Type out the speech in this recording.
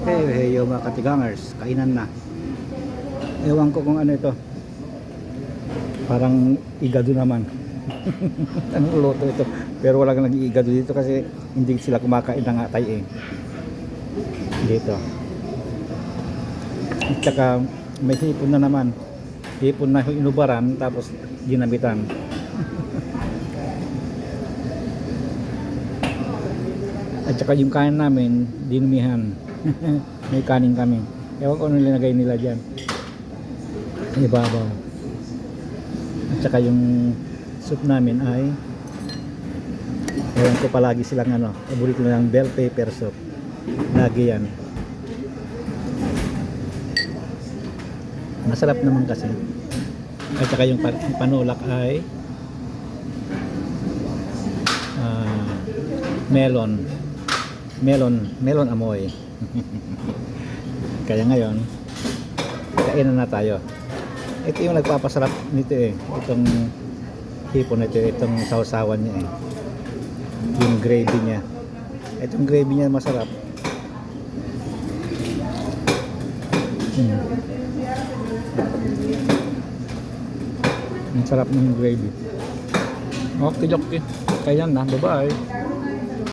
Hey, yo mga katigangers, kainan na. Ewan ko kung ano ito. Parang igado naman. Anong luto ito? Pero wala kang nag-iigado dito kasi hindi sila kumakain ng atay eh. Dito. At saka may hipon na naman. Hipon na inubaran tapos ginamitan. At saka yung kanin namin, dinumihan. May kanin kami. Ewan ko ano nilagay nila dyan. Ibabaw. At saka yung soup namin ay ewan ko palagi silang ano, paborito na ng bell pepper soup. Lagi yan. Masarap naman kasi. At saka yung panulak ay melon amoy. Kaya ngayon kainan na tayo. Ito yung nagpapasarap nito eh, itong hipon nito, itong sausawan niya eh, yung gravy niya. Itong gravy niya masarap. Ang sarap ng gravy. Okay, kaya na, bye bye.